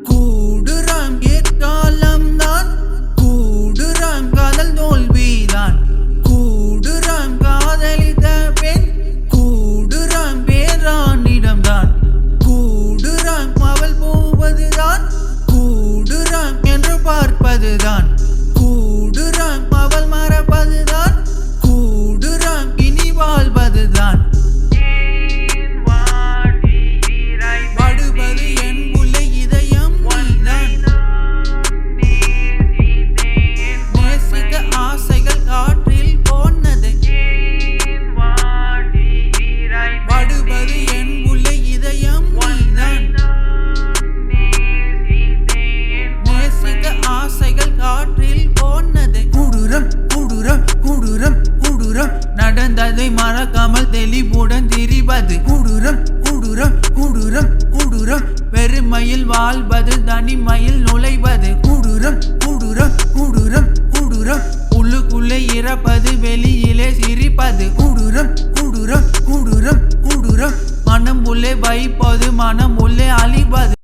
கூடுறான் ஏற்காலம் தான், கூடுறான் காதல் தோல்விதான், கூடுறான் காதலித்த பெண், கூடுறான் பேரானிடம்தான், கூடுறான் அவள் போவதுதான், கூடுறான் என்று பார்ப்பதுதான், கூடுறான் அவள் மறப்பதுதான், கூடுறான் இனி வாழ்வதுதான். படுவது என் உள்ள இதயம் நீதான், நேசித்த ஆசைகள் காற்றில் போனது. படுவது என் உள்ள இதயம் நீதான், நேசித்த ஆசைகள் காற்றில் போனது. கூடுறம் கூடுறம் கூடுறம் கூடுறம் நடந்ததை மறக்காமல் தெளிவுடன் திரிவது. கூடுறம் கூடுறம் கூடுறம் கூடுறம் பெருமையில் வாழ்வது, தனிமையில் நுழைவது. கூடுறம் கூடுறம் கூடுறம் கூடுறம் உள்ளுக்குள்ளே இறப்பது, வெளியிலே சிரிப்பது. கூடுறம் கூடுறம் கூடுறம் கூடுறம் மனம் உள்ளே வைப்பது, மனம் உள்ளே அழிப்பது.